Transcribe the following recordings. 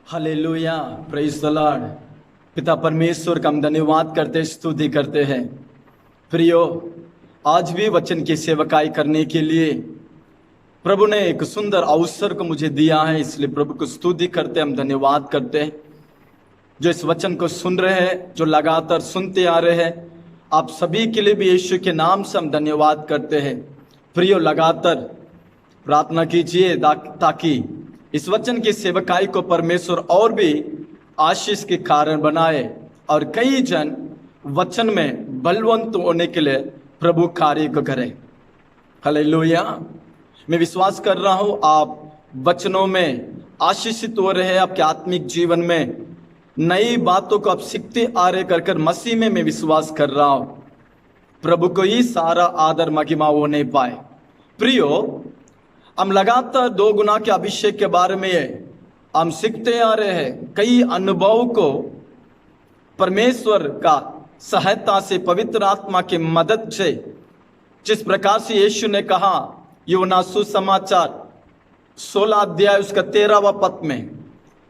Hallelujah, praise the Lord. पिता परमेश्वर का हम धन्यवाद करते, स्तुति करते हैं। प्रियो, आज भी वचन की सेवकाई करने के लिए प्रभु ने एक सुंदर अवसर को मुझे दिया है, इसलिए प्रभु को स्तुति करते, हम धन्यवाद करते हैं। जो इस वचन को सुन रहे हैं, जो लगातार सुनते आ रहे हैं, आप सभी के लिए भी यीशु के नाम से हम धन्यवाद करते हैं। प्रियो, लगातार प्रार्थना कीजिए ताकि इस वचन की सेवकाई को परमेश्वर और भी आशीष के कारण बनाए और कई जन वचन में बलवंत होने के लिए प्रभु कार्य को करें। हालेलुया। मैं विश्वास कर रहा हूं आप वचनों में आशीषित हो रहे हैं। आपके आत्मिक जीवन में नई बातों को आप सीखते आ रहे कर मसीह में मैं विश्वास कर रहा हूं। प्रभु को ही सारा आदर महिमा होने पाए। प्रियो, हम लगातार 2 गुना के अभिषेक के बारे में हम सीखते आ रहे हैं। कई अनुभव को परमेश्वर का सहायता से, पवित्र आत्मा की मदद से, जिस प्रकार से यीशु ने कहा यूहन्ना सुसमाचार 16 अध्याय उसका 13वां पद में,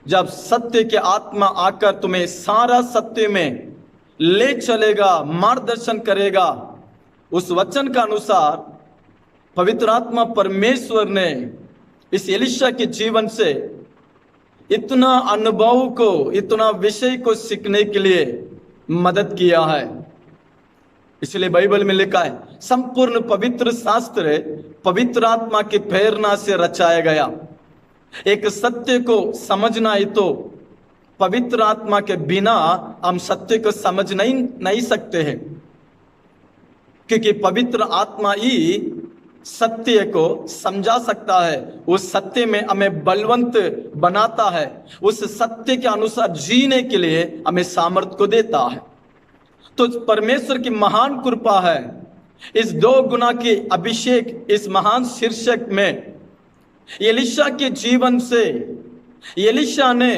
जब सत्य के आत्मा आकर तुम्हें सारा सत्य में ले चलेगा, मार्गदर्शन करेगा, उस वचन का अनुसार पवित्र आत्मा परमेश्वर ने इस एलिशा के जीवन से इतना अनुभव को, इतना विषय को सीखने के लिए मदद किया है। इसलिए बाइबल में लिखा है, संपूर्ण पवित्र शास्त्र पवित्र आत्मा की प्रेरणा से रचाया गया। एक सत्य को समझना है तो पवित्र आत्मा के बिना हम सत्य को समझ नहीं सकते हैं, क्योंकि पवित्र आत्मा ही सत्य को समझा सकता है। उस सत्य में हमें बलवंत बनाता है, उस सत्य के अनुसार जीने के लिए हमें सामर्थ्य को देता है। तो परमेश्वर की महान कृपा है। इस 2 गुना के अभिषेक, इस महान शीर्षक में एलिशा के जीवन से एलिशा ने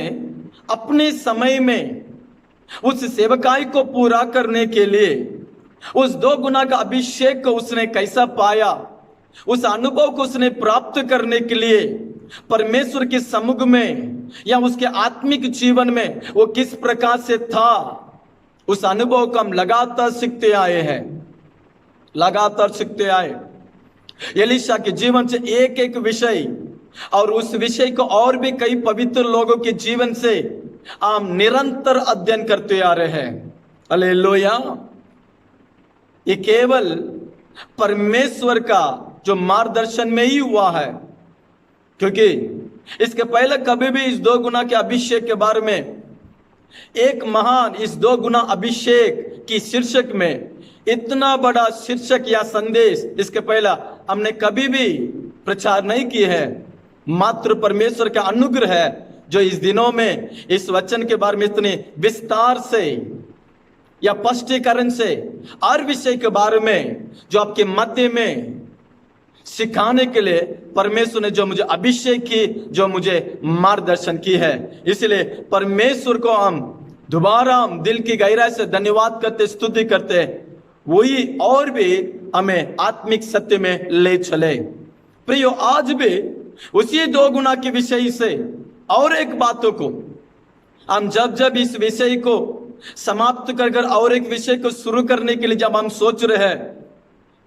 अपने समय में उस सेवकाई को पूरा करने के लिए उस 2 गुना का अभिषेक को उसने कैसा पाया, उस अनुभव को उसने प्राप्त करने के लिए परमेश्वर के सम्मुख में या उसके आत्मिक जीवन में वो किस प्रकार से था, उस अनुभव को हम लगातार सीखते आए हैं, लगातार सीखते आए। एलिशा के जीवन से एक एक विषय, और उस विषय को और भी कई पवित्र लोगों के जीवन से हम निरंतर अध्ययन करते आ रहे हैं। हालेलुया। ये केवल परमेश्वर का जो मार्गदर्शन में ही हुआ है, क्योंकि इसके पहले कभी भी इस 2 गुना के अभिषेक के बारे में एक महान, इस 2 गुना अभिषेक की शीर्षक में इतना बड़ा शीर्षक या संदेश इसके पहले हमने कभी भी प्रचार नहीं किए है। मात्र परमेश्वर का अनुग्रह है जो इस दिनों में इस वचन के बारे में इतने विस्तार से या स्पष्टीकरण से हर विषय के बारे में जो आपके मध्य में सिखाने के लिए परमेश्वर ने जो मुझे अभिषेक की, जो मुझे मार्गदर्शन की है। इसलिए परमेश्वर को हम दोबारा हम दिल की गहराई से धन्यवाद करते, स्तुति करते, वही और भी हमें आत्मिक सत्य में ले चले। प्रियो, आज भी उसी 2 गुना के विषय से और एक बातों को हम जब इस विषय को समाप्त कर और एक विषय को शुरू करने के लिए जब हम सोच रहे हैं,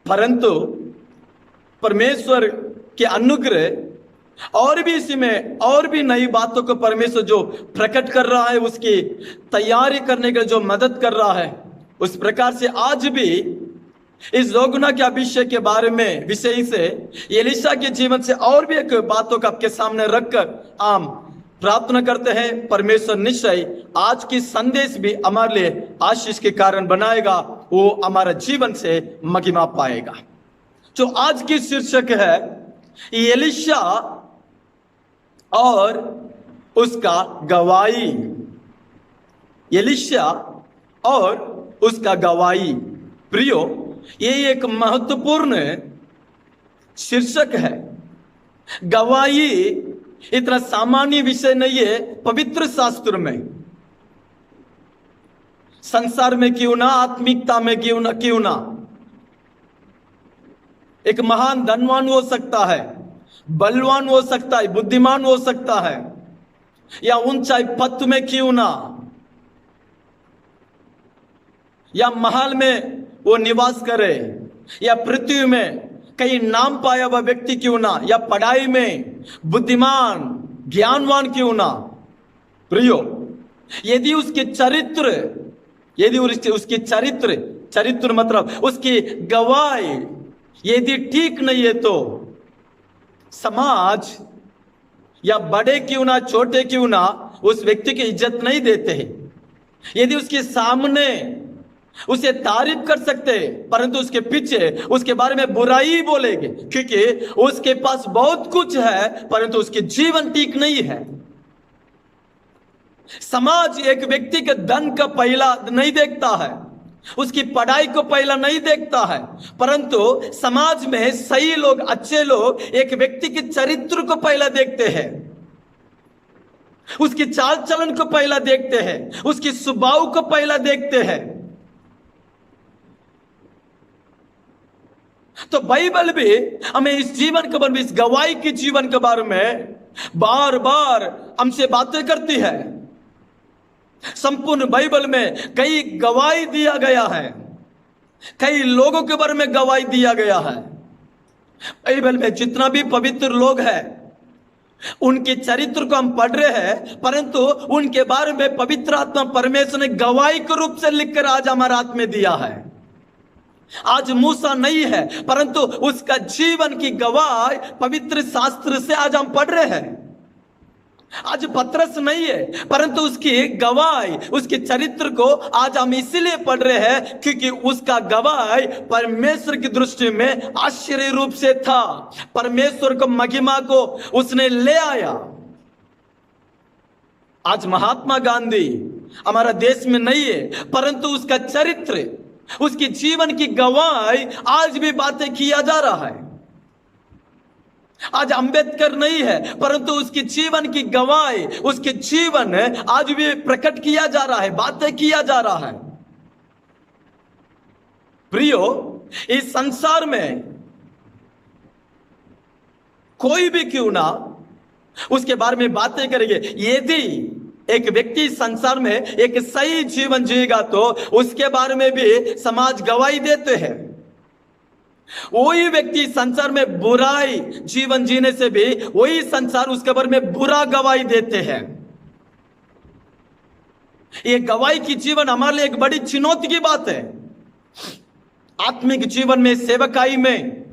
परंतु परमेश्वर के अनुग्रह और भी इसी में और भी नई बातों को परमेश्वर जो प्रकट कर रहा है, उसकी तैयारी करने के लिए जो मदद कर रहा है, उस प्रकार से आज भी इस 2 गुना के अभिषेक के बारे में विषय से एलिशा के जीवन से और भी एक बातों को आपके सामने रखकर हम प्रार्थना करते हैं। परमेश्वर निश्चय आज की संदेश भी हमारे लिए आशीष के कारण बनाएगा, वो हमारा जीवन से महिमा पाएगा। जो आज की शीर्षक है एलिशा और उसका गवाही। एलिशा और उसका गवाही। प्रियो, ये एक महत्वपूर्ण शीर्षक है। गवाही इतना सामान्य विषय नहीं है पवित्र शास्त्र में। संसार में क्यों ना, आत्मिकता में क्यों ना, एक महान धनवान हो सकता है, बलवान हो सकता है, बुद्धिमान हो सकता है, या ऊंचाई पद में क्यों ना, या महल में वो निवास करे, या पृथ्वी में कहीं नाम पाया हुआ व्यक्ति क्यों ना, या पढ़ाई में बुद्धिमान ज्ञानवान क्यों ना, प्रियो, यदि उसके चरित्र, यदि उसकी चरित्र मतलब उसकी गवाही यदि ठीक नहीं है, तो समाज या बड़े क्यों ना छोटे क्यों ना उस व्यक्ति की इज्जत नहीं देते हैं। यदि उसके सामने उसे तारीफ कर सकते हैं, परंतु उसके पीछे उसके बारे में बुराई बोलेंगे, क्योंकि उसके पास बहुत कुछ है परंतु उसके जीवन ठीक नहीं है। समाज एक व्यक्ति के धन का पहला नहीं देखता है, उसकी पढ़ाई को पहला नहीं देखता है, परंतु समाज में सही लोग, अच्छे लोग एक व्यक्ति के चरित्र को पहला देखते हैं, उसकी चाल चलन को पहला देखते हैं, उसकी स्वभाव को पहला देखते हैं। तो बाइबल भी हमें इस जीवन के बारे में, इस गवाही के जीवन के बारे में बार बार हमसे बातें करती है। संपूर्ण बाइबल में कई गवाही दिया गया है, कई लोगों के बारे में गवाही दिया गया है। बाइबल में जितना भी पवित्र लोग हैं उनके चरित्र को हम पढ़ रहे हैं, परंतु उनके बारे में पवित्र आत्मा परमेश्वर ने गवाही के रूप से लिखकर आज हमारे हाथ में दिया है। आज मूसा नहीं है, परंतु उसका जीवन की गवाही पवित्र शास्त्र से आज हम पढ़ रहे हैं। आज पतरस नहीं है, परंतु उसकी गवाही, उसके चरित्र को आज हम इसीलिए पढ़ रहे हैं क्योंकि उसका गवाही परमेश्वर की दृष्टि में आश्चर्य रूप से था। परमेश्वर को महिमा को उसने ले आया। आज महात्मा गांधी हमारा देश में नहीं है, परंतु उसका चरित्र, उसके जीवन की गवाही आज भी बातें किया जा रहा है। आज अंबेडकर नहीं है, परंतु उसके जीवन की गवाही, उसके जीवन आज भी प्रकट किया जा रहा है, बातें किया जा रहा है। प्रियो, इस संसार में कोई भी क्यों ना उसके बारे में बातें करेंगे। यदि एक व्यक्ति संसार में एक सही जीवन जिएगा तो उसके बारे में भी समाज गवाही देते हैं। वही व्यक्ति संसार में बुराई जीवन जीने से भी वही संसार उसके बारे में बुरा गवाही देते हैं। ये गवाही की जीवन हमारे लिए एक बड़ी चुनौती की बात है। आत्मिक जीवन में, सेवकाई में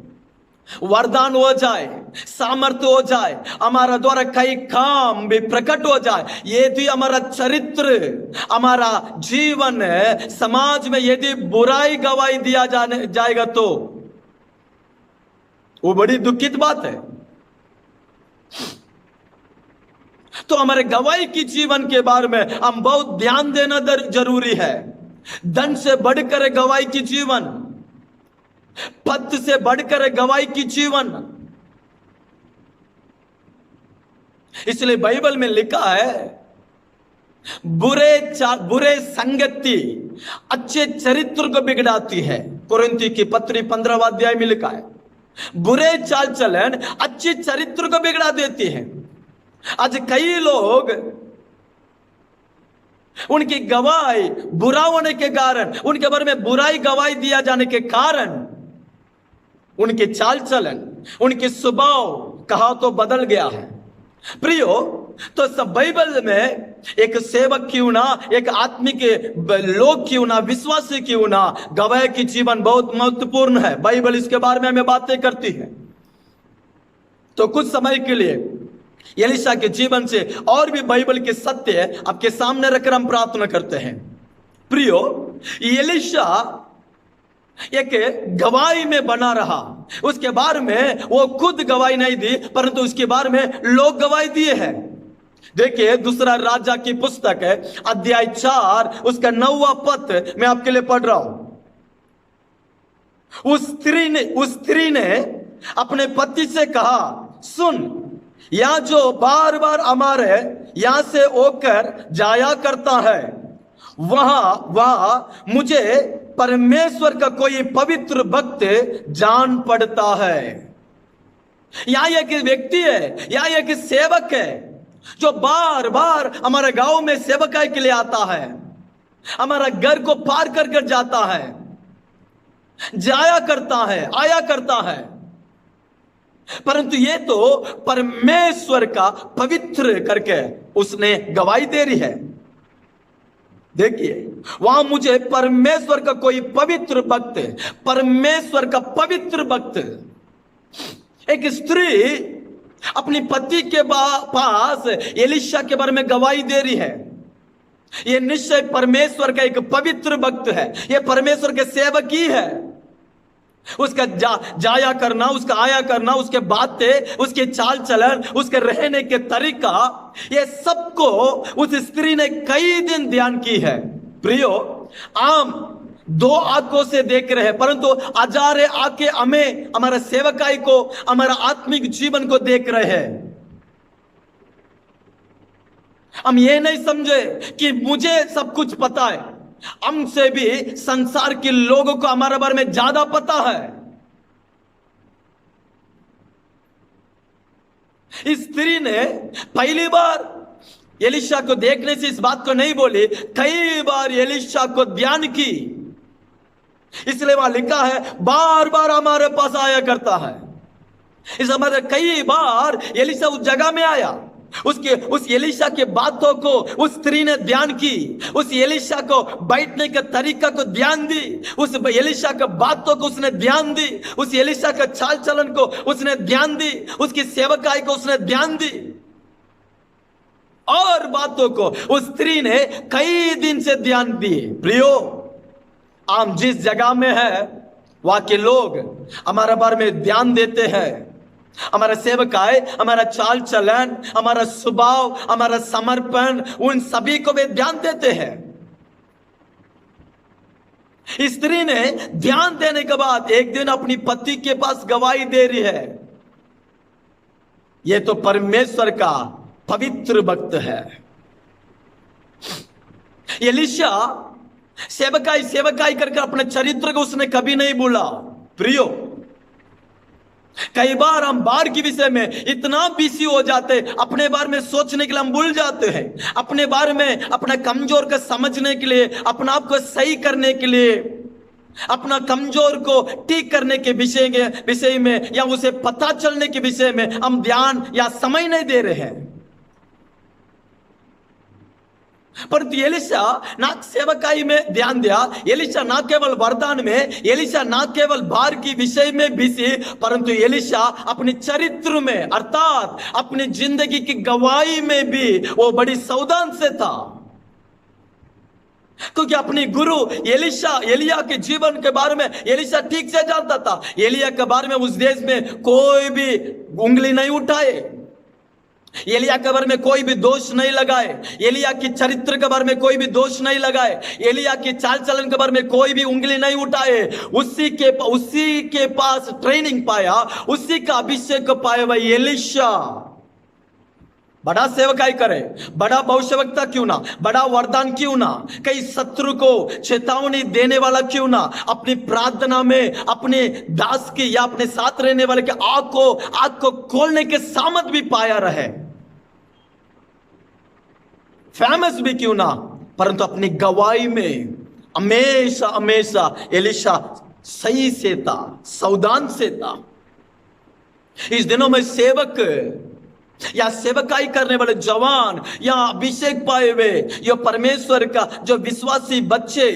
वरदान हो जाए, सामर्थ्य हो जाए, हमारा द्वारा कई काम भी प्रकट हो जाए, यदि हमारा चरित्र, हमारा जीवन समाज में यदि बुराई गवाही दिया जाएगा तो वो बड़ी दुखित बात है। तो हमारे गवाही की जीवन के बारे में हम बहुत ध्यान देना जरूरी है। धन से बढ़कर गवाही की जीवन, पद से बढ़कर गवाही की जीवन। इसलिए बाइबल में लिखा है, बुरे संगति अच्छे चरित्र को बिगड़ाती है। कुरिन्थी की पत्री 15वां अध्याय में लिखा है, बुरे चाल चलन अच्छे चरित्र को बिगड़ा देती है। आज कई लोग उनकी गवाही बुरा होने के कारण, उनके बारे में बुराई गवाही दिया जाने के कारण उनके चाल चलन, उनके स्वभाव कहा तो बदल गया है। प्रियो, तो सब बाइबल में एक सेवक क्यों ना, एक आत्मिक लोग क्यों ना, विश्वासी क्यों ना, गवाही की जीवन बहुत महत्वपूर्ण है। बाइबल इसके बारे में हमें बातें करती है। तो कुछ समय के लिए एलीशा के जीवन से और भी बाइबल के सत्य आपके सामने रखकर हम प्रार्थना करते हैं। प्रियो, एलीशा एक गवाही में बना रहा। उसके बारे में वो खुद गवाही नहीं दी, परंतु उसके बारे में लोग गवाही दिए हैं। देखिए, दूसरा राजा की पुस्तक है, अध्याय 4, उसका 9वां पद मैं आपके लिए पढ़ रहा हूं। उस स्त्री ने अपने पति से कहा, सुन, यह जो बार बार हमारे यहां से होकर जाया करता है, वहां मुझे परमेश्वर का कोई पवित्र भक्त जान पड़ता है। यहां एक व्यक्ति है, यहां एक सेवक है, जो बार बार हमारे गांव में सेवकाई के लिए आता है, हमारा घर को पार कर कर जाता है, जाया करता है, आया करता है। परंतु ये तो परमेश्वर का पवित्र करके उसने गवाही दे रही है। देखिए वहां मुझे परमेश्वर का कोई पवित्र भक्त, परमेश्वर का पवित्र भक्त, एक स्त्री अपनी पति के पास एलिशा के बारे में गवाही दे रही है। यह निश्चय परमेश्वर का एक पवित्र भक्त है, यह परमेश्वर के सेवक ही है। उसका जाया करना, उसका आया करना, उसके बातें, उसके चाल चलन, उसके रहने के तरीका, ये सबको उस स्त्री ने कई दिन ध्यान की है। प्रियो, आम दो आंखों से देख रहे हैं, परंतु हजारे आंखें हमें, हमारा सेवकाई को, हमारा आत्मिक जीवन को देख रहे हैं। हम ये नहीं समझे कि मुझे सब कुछ पता है, हमसे भी संसार के लोगों को हमारे बारे में ज्यादा पता है। इस स्त्री ने पहली बार एलिशा को देखने से इस बात को नहीं बोली, कई बार एलिशा को ध्यान की। इसलिए वहां लिखा है बार बार हमारे पास आया करता है। इस हमारे कई बार एलिशा उस जगह में आया, उस एलिशा के बातों को उस स्त्री ने ध्यान की, उस एलिशा को बैठने के तरीका को ध्यान दी, उस एलिशा के बातों को उसने ध्यान दी, उस एलिशा के चाल चलन को उसने ध्यान दी, उसकी सेवकाई को उसने ध्यान दी, और बातों को उस स्त्री ने कई दिन से ध्यान दिए। प्रियो, हम जिस जगह में है वहां के लोग हमारे बारे में ध्यान देते हैं, हमारा सेवकाई, हमारा चाल चलन, हमारा स्वभाव, हमारा समर्पण, उन सभी को वे ध्यान देते हैं। स्त्री ने ध्यान देने के बाद एक दिन अपनी पति के पास गवाही दे रही है। यह तो परमेश्वर का पवित्र भक्त है। एलिशा सेवकाई करके अपने चरित्र को उसने कभी नहीं भूला। प्रियो, कई बार हम बाहर के विषय में इतना बिजी हो जाते, अपने बारे में सोचने के लिए हम भूल जाते हैं, अपने बारे में, अपना कमजोर को समझने के लिए, अपना आप को सही करने के लिए, अपना कमजोर को ठीक करने के विषय में या उसे पता चलने के विषय में हम ध्यान या समय नहीं दे रहे हैं। पर एलिशा ना सेवकाई में ध्यान दिया, एलिशा ना केवल वरदान में, एलिशा ना केवल बाहर की विषय में बिजी, परंतु एलिशा अपने चरित्र में अर्थात अपनी जिंदगी की गवाही में भी वो बड़ी सावधान से था। क्योंकि अपनी गुरु एलिया के जीवन के बारे में एलिशा ठीक से जानता था। एलिया के बारे में उस देश में कोई भी उंगली नहीं उठाए, एलिया के बारे में कोई भी दोष नहीं लगाए, एलिया की चरित्र के बारे में कोई भी दोष नहीं लगाए, एलिया की चाल चलन के बारे में कोई भी उंगली नहीं उठाए। उसी के पास ट्रेनिंग पाया, उसी का अभिषेक पाया वही एलिशा। बड़ा सेवकाई करे, बड़ा भविष्यवक्ता क्यों ना, बड़ा वरदान क्यों ना, कई शत्रु को चेतावनी देने वाला क्यों ना, अपनी प्रार्थना में अपने दास की या अपने साथ रहने वाले के आंख को खोलने के सामर्थ भी पाया रहे, फेमस भी क्यों ना, परंतु अपनी गवाही में हमेशा हमेशा एलिशा सही से था, सावधान से था। इस दिनों में सेवक या सेवकाई करने वाले जवान या अभिषेक पाए हुए या परमेश्वर का जो विश्वासी बच्चे,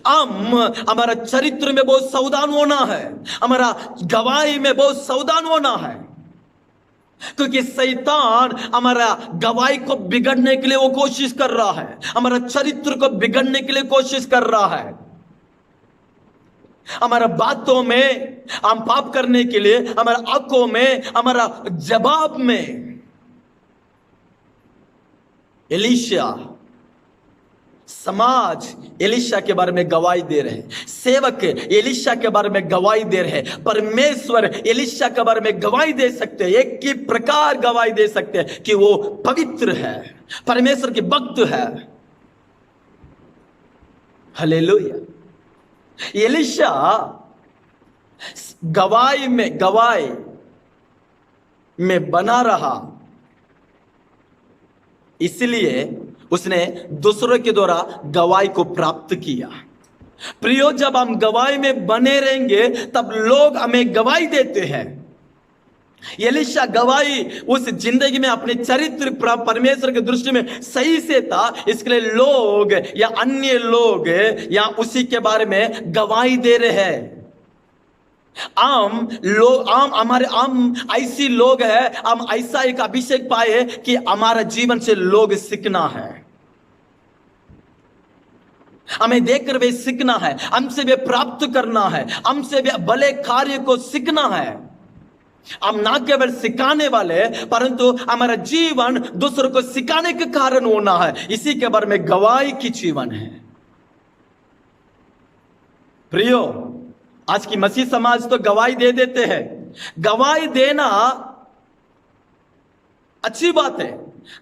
हमारा चरित्र में बहुत सावधान होना है, हमारा गवाही में बहुत सावधान होना है। क्योंकि शैतान हमारा गवाही को बिगड़ने के लिए वो कोशिश कर रहा है, हमारा चरित्र को बिगड़ने के लिए कोशिश कर रहा है, हमारा बातों में हम पाप करने के लिए, हमारा आंखों में, हमारा जवाब में। एलिशा, समाज एलिशा के बारे में गवाही दे रहे हैं, सेवक एलिशा के बारे में गवाही दे रहे हैं, परमेश्वर एलिशा के बारे में गवाही दे सकते हैं, एक ही प्रकार गवाही दे सकते हैं कि वो पवित्र है, परमेश्वर के भक्त है। हालेलुया। एलिशा गवाही में बना रहा, इसलिए उसने दूसरों के द्वारा गवाही को प्राप्त किया। प्रियो, जब हम गवाही में बने रहेंगे तब लोग हमें गवाही देते हैं। एलीशा गवाही उस जिंदगी में अपने चरित्र परमेश्वर की दृष्टि में सही से था, इसके लिए लोग या अन्य लोग या उसी के बारे में गवाही दे रहे हैं। हम ऐसी लोग हैं, हम ऐसा एक अभिषेक पाए कि हमारा जीवन से लोग सीखना है, हमें देखकर वे सीखना है, हमसे वे प्राप्त करना है, हमसे वे भले कार्य को सीखना है। हम ना केवल सिखाने वाले परंतु हमारा जीवन दूसरों को सिखाने के कारण होना है। इसी के बारे में गवाही की जीवन है। प्रियो, आज की मसीह समाज तो गवाही दे देते हैं। गवाही देना अच्छी बात है।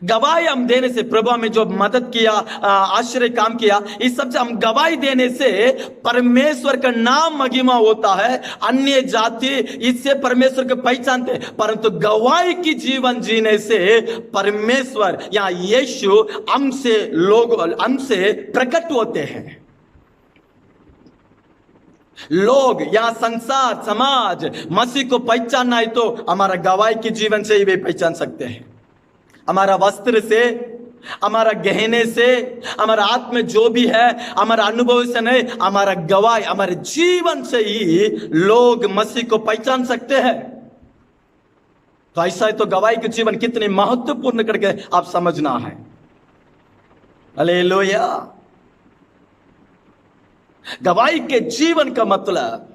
गवाही हम देने से, प्रभु हमें जो मदद किया, आश्चर्य काम किया, इस सबसे हम गवाही देने से परमेश्वर का नाम महिमा होता है। अन्य जाति इससे परमेश्वर को पहचानते, परंतु गवाही की जीवन जीने से परमेश्वर या यीशु हमसे प्रकट होते हैं। लोग या संसार समाज मसीह को पहचानना है तो हमारा गवाही की जीवन से ही वे पहचान सकते हैं। हमारा वस्त्र से, हमारा गहने से, हमारा आत्मा जो भी है, हमारा अनुभव से नहीं, हमारा गवाही हमारे जीवन से ही लोग मसीह को पहचान सकते हैं। तो ऐसा है तो गवाही के जीवन कितने महत्वपूर्ण करके आप समझना है। हालेलुया। गवाही के जीवन का मतलब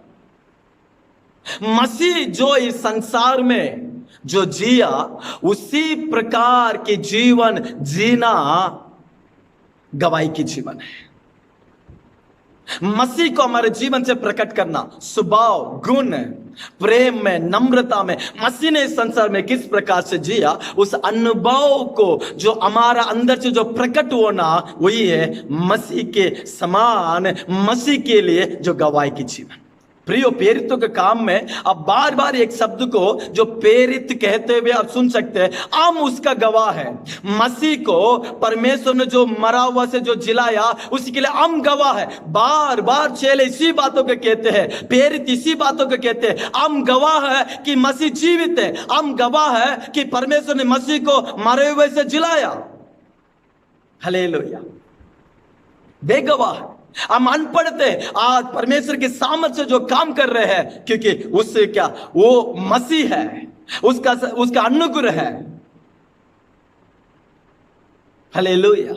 मसीह जो इस संसार में जो जिया उसी प्रकार के जीवन जीना गवाही की जीवन है। मसीह को हमारे जीवन से प्रकट करना, स्वभाव, गुण, प्रेम में, नम्रता में मसीह ने इस संसार में किस प्रकार से जिया, उस अनुभव को जो हमारा अंदर से जो प्रकट होना, वही है मसीह के समान, मसीह के लिए जो गवाही की जीवन। प्रियो, प्रेरितों के काम में अब बार बार एक शब्द को जो प्रेरित कहते हुए आप सुन सकते हैं, हम उसका गवाह है। मसीह को परमेश्वर ने जो मरा हुआ से जो जिलाया, उसी के लिए हम गवाह है। बार बार चेले इसी बातों को कहते हैं, प्रेरित इसी बातों को कहते हैं। हम गवाह है कि मसीह जीवित है, हम गवाह है कि परमेश्वर ने मसीह को मरे हुए से जिलाया। हालेलुया। बेगवाह हम अनपढ़ थे, आज परमेश्वर के सामर्थ्य से जो काम कर रहे हैं, क्योंकि उससे क्या, वो मसीह है, उसका अनुग्रह है। हालेलुया।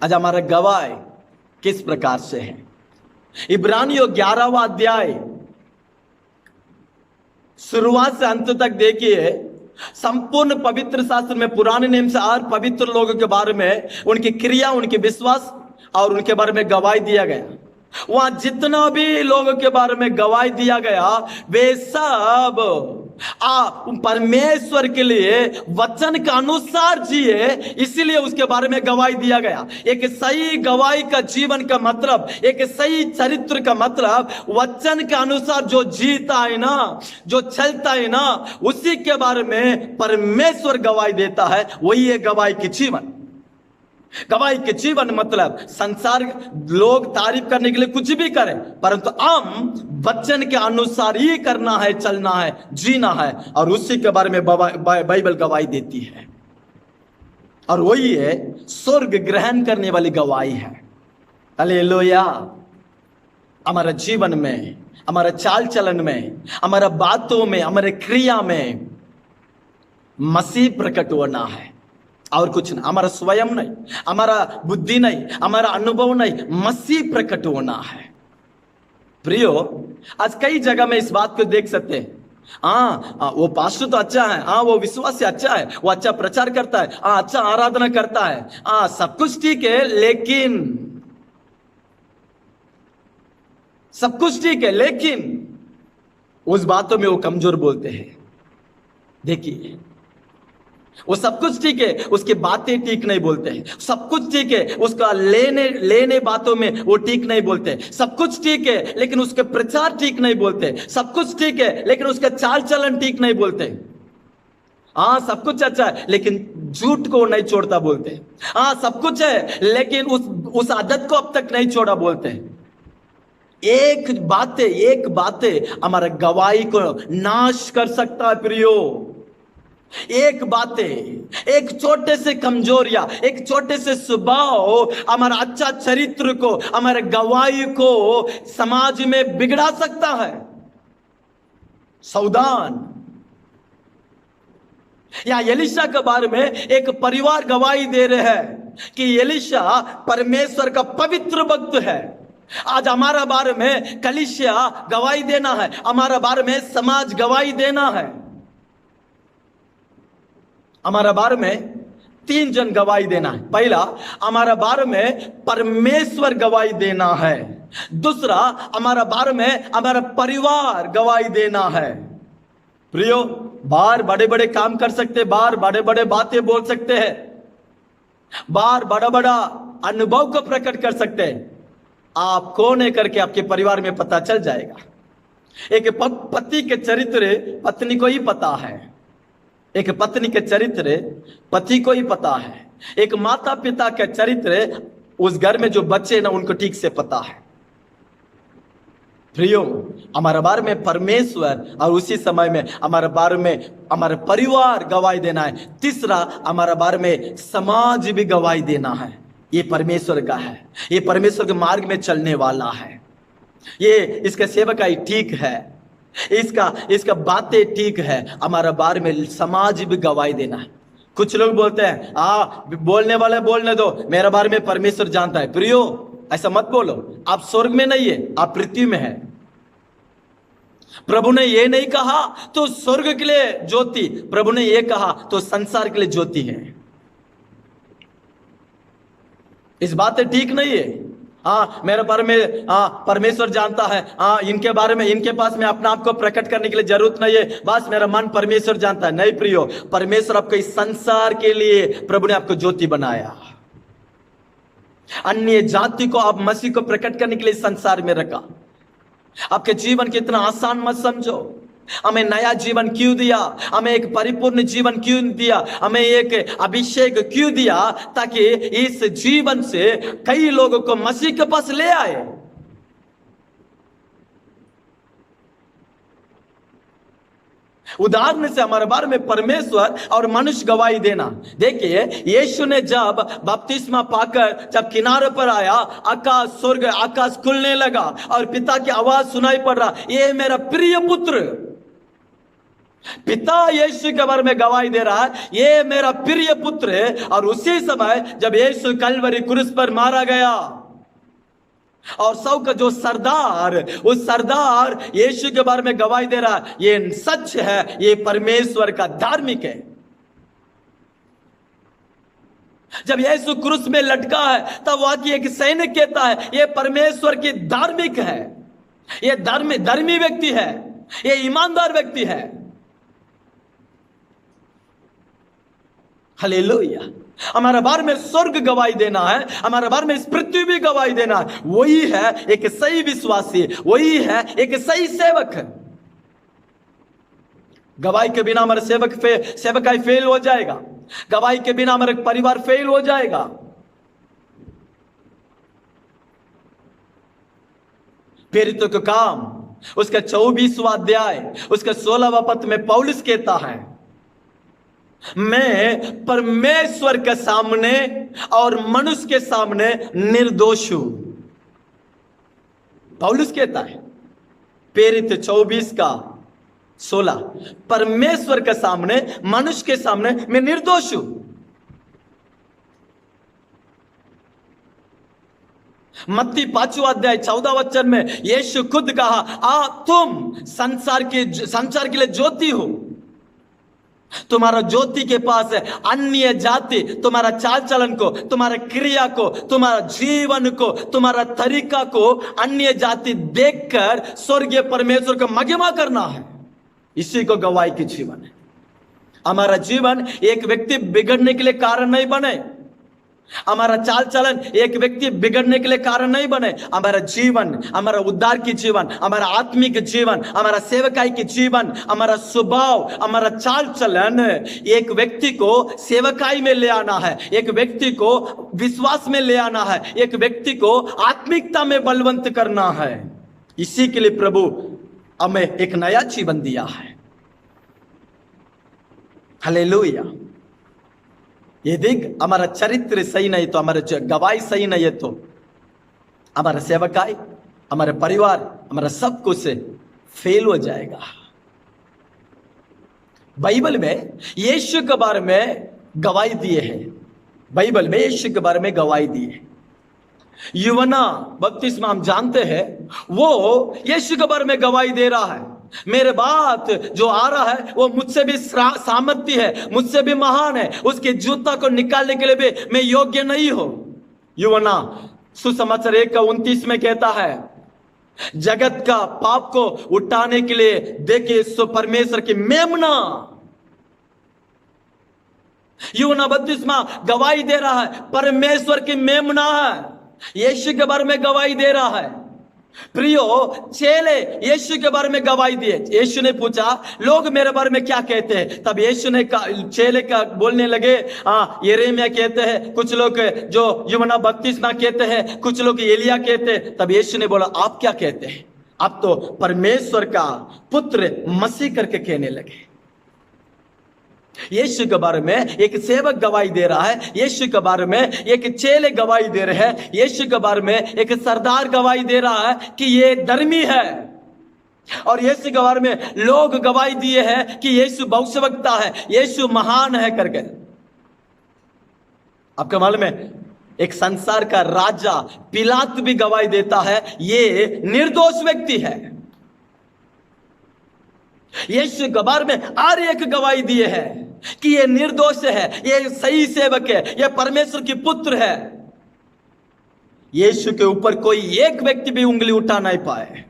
आज हमारा गवाही किस प्रकार से है? इब्रानियों 11वां अध्याय शुरुआत से अंत तक देखिए। संपूर्ण पवित्र शास्त्र में पुराने नियम से और पवित्र लोगों के बारे में, उनकी क्रिया, उनके विश्वास और उनके बारे में गवाही दिया गया। वहां जितना भी लोगों के बारे में गवाही दिया गया, वे सब परमेश्वर के लिए वचन के अनुसार जिए, इसीलिए उसके बारे में गवाही दिया गया। एक सही गवाही का जीवन का मतलब, एक सही चरित्र का मतलब, वचन के अनुसार जो जीता है ना, जो चलता है ना, उसी के बारे में परमेश्वर गवाही देता है। वही है गवाही की जीवन। गवाही के जीवन मतलब संसार लोग तारीफ करने के लिए कुछ भी करें, परंतु हम वचन के अनुसार ही करना है, चलना है, जीना है, और उसी के बारे में बाइबल गवाही देती है। और वही है स्वर्ग ग्रहण करने वाली गवाही है। हालेलुया। हमारा जीवन में, हमारा चाल चलन में, हमारा बातों में, हमारे क्रिया में मसीह प्रकट होना है और कुछ नहीं। हमारा स्वयं नहीं, हमारा बुद्धि नहीं, हमारा अनुभव नहीं, मसीह प्रकट होना है। प्रियो, आज कई जगह में इस बात को देख सकते हैं। वो पास्टर तो अच्छा है, वो विश्वास से अच्छा है, वो अच्छा प्रचार करता है, अच्छा आराधना करता है, सब कुछ ठीक है, लेकिन सब कुछ ठीक है, लेकिन उस बातों में वो कमजोर बोलते हैं। देखिए, वो सब कुछ ठीक है, उसकी बातें ठीक नहीं बोलते हैं। सब कुछ ठीक है, उसका लेने बातों में वो ठीक नहीं बोलते। सब कुछ ठीक है, लेकिन उसके प्रचार ठीक नहीं बोलते। सब कुछ ठीक है, लेकिन उसका चाल चलन ठीक नहीं बोलते। हाँ सब कुछ अच्छा है लेकिन झूठ को नहीं छोड़ता बोलते हैं। हाँ सब कुछ है लेकिन उस आदत को अब तक नहीं छोड़ा बोलते हैं। एक बातें हमारे गवाही को नाश कर सकता है प्रियो। एक बातें, एक छोटे से कमजोरियां, एक छोटे से स्वभाव हमारा अच्छा चरित्र को, हमारे गवाही को समाज में बिगड़ा सकता है। सावधान। या एलीशा के बारे में एक परिवार गवाही दे रहे हैं कि एलीशा परमेश्वर का पवित्र भक्त है। आज हमारा बारे में कलीसिया गवाही देना है, हमारा बारे में समाज गवाही देना है। हमारा बारे में 3 जन गवाही देना है। पहला, हमारा बारे में परमेश्वर गवाही देना है। दूसरा, हमारा बारे में हमारा परिवार गवाही देना है। प्रियो, बाहर बड़े बड़े काम कर सकते, बाहर बड़े बड़े बातें बोल सकते हैं, बाहर बड़ा बड़ा अनुभव को प्रकट कर सकते हैं। आप कौन है करके आपके परिवार में पता चल जाएगा। एक पति के चरित्र पत्नी को ही पता है, एक पत्नी के चरित्र पति को ही पता है, एक माता पिता के चरित्र उस घर में जो बच्चे ना उनको ठीक से पता है। प्रियो, हमारे बारे में परमेश्वर और उसी समय में हमारे बारे में हमारे परिवार गवाही देना है। तीसरा, हमारे बारे में समाज भी गवाही देना है। ये परमेश्वर का है, ये परमेश्वर के मार्ग में चलने वाला है, ये इसका सेवकाई ठीक है, इसका बातें ठीक है। हमारा बारे में समाज भी गवाही देना है। कुछ लोग बोलते हैं बोलने वाले बोलने दो, मेरे बारे में परमेश्वर जानता है। प्रियो, ऐसा मत बोलो। आप स्वर्ग में नहीं है, आप पृथ्वी में है। प्रभु ने ये नहीं कहा तो स्वर्ग के लिए ज्योति, प्रभु ने ये कहा तो संसार के लिए ज्योति है। इस बात ठीक नहीं है। मेरे बारे में परमेश्वर जानता है, इनके बारे में इनके पास में अपने आप को प्रकट करने के लिए जरूरत नहीं है, बस मेरा मन परमेश्वर जानता है। नहीं प्रियो, परमेश्वर आपको इस संसार के लिए प्रभु ने आपको ज्योति बनाया। अन्य जाति को आप मसीह को प्रकट करने के लिए संसार में रखा। आपके जीवन को इतना आसान मत समझो। हमें नया जीवन क्यों दिया, हमें एक परिपूर्ण जीवन क्यों दिया, हमें एक अभिषेक क्यों दिया, ताकि इस जीवन से कई लोगों को मसीह के पास ले आए। उदाहरण से हमारे बारे में परमेश्वर और मनुष्य गवाही देना। देखिए, यीशु ने जब बपतिस्मा पाकर जब किनारे पर आया, आकाश खुलने लगा और पिता की आवाज सुनाई पड़ रहा, ये मेरा प्रिय पुत्र। पिता यीशु के बारे में गवाही दे रहा है, ये मेरा प्रिय पुत्र है। और उसी समय जब यीशु कलवरी क्रूस पर मारा गया और सौ का जो सरदार, उस सरदार यीशु के बारे में गवाही दे रहा है, ये सच है, ये परमेश्वर का धार्मिक है। जब यीशु क्रूस में लटका है तब वहां एक सैनिक कहता है, ये परमेश्वर की धार्मिक है, ये धर्मी व्यक्ति है, ये ईमानदार व्यक्ति है। हालेलुया। हमारे बारे में स्वर्ग गवाही देना है, हमारे बारे में इस पृथ्वी भी गवाही देना है। वही है एक सही विश्वासी, वही है एक सही सेवक। गवाही के बिना हमारा सेवकाई फेल हो जाएगा, गवाही के बिना हमारा परिवार फेल हो जाएगा। प्रेरितों का काम उसका 24वां अध्याय उसका 16वां पद में पौलुस कहता है, मैं परमेश्वर के सामने और मनुष्य के सामने निर्दोष हूं। पौलुस कहता है प्रेरित 24:16, परमेश्वर के सामने मनुष्य के सामने मैं निर्दोष हूं। मत्ती 5वां अध्याय 14 वचन में यीशु खुद कहा, तुम संसार के लिए ज्योति हो। तुम्हारा ज्योति के पास है अन्य जाति तुम्हारा चाल चलन को, तुम्हारा क्रिया को, तुम्हारा जीवन को, तुम्हारा तरीका को अन्य जाति देखकर स्वर्गीय परमेश्वर को महिमा करना है। इसी को गवाही की जीवन है। हमारा जीवन एक व्यक्ति बिगड़ने के लिए कारण नहीं बने, हमारा चाल चलन एक व्यक्ति बिगड़ने के लिए कारण नहीं बने। हमारा जीवन, हमारा उद्धार की जीवन, हमारा आत्मिक जीवन, हमारा सेवकाई की जीवन, हमारा स्वभाव, हमारा चाल चलन एक व्यक्ति को सेवकाई में ले आना है, एक व्यक्ति को विश्वास में ले आना है, एक व्यक्ति को आत्मिकता में बलवंत करना है। इसी के लिए प्रभु हमें एक नया जीवन दिया है। हालेलुया। यदि हमारा चरित्र सही नहीं तो, हमारा गवाही सही नहीं है तो हमारा सेवकाई, हमारे परिवार, हमारा सब कुछ फेल हो जाएगा। बाइबल में यीशु के बारे में गवाही दिए हैं, बाइबल में यीशु के बारे में गवाही दी है। यूहन्ना बपतिस्मा हम जानते हैं, वो यीशु के बारे में गवाही दे रहा है, मेरे बात जो आ रहा है वो मुझसे भी सामर्थ्य है, मुझसे भी महान है, उसके जूता को निकालने के लिए भी मैं योग्य नहीं हूं। यूहन्ना सुसमाचार 1:29 में कहता है, जगत का पाप को उठाने के लिए देखिए सो परमेश्वर की मेमना। यूहन्ना बपतिस्मा गवाही दे रहा है, परमेश्वर की मेमना है, यीशु के बारे में गवाही दे रहा है। प्रियो, चेले यीशु के बारे में गवाही दिए। यीशु ने पूछा, लोग मेरे बारे में क्या कहते हैं? तब यीशु ने चेले का बोलने लगे, यिर्मयाह कहते हैं, कुछ लोग जो यूहन्ना बपतिस्मा कहते हैं, कुछ लोग एलिया कहते हैं। तब यीशु ने बोला, आप क्या कहते हैं? आप तो परमेश्वर का पुत्र मसीह करके कहने लगे। यीशु के बारे में एक सेवक गवाही दे रहा है, यीशु के बारे में एक चेले गवाही दे रहे हैं, यीशु के बारे में एक सरदार गवाही दे रहा है कि ये धर्मी है, और यीशु के बारे में लोग गवाही दिए हैं कि यीशु भविष्यवक्ता है, यीशु महान है करके। आपका मालूम है, एक संसार का राजा पिलात भी गवाही देता है, ये निर्दोष व्यक्ति है। यीशु के बारे में हर एक गवाही दिए हैं कि ये निर्दोष है, ये सही सेवक है, ये परमेश्वर की पुत्र है। यीशु के ऊपर कोई एक व्यक्ति भी उंगली उठा नहीं पाए।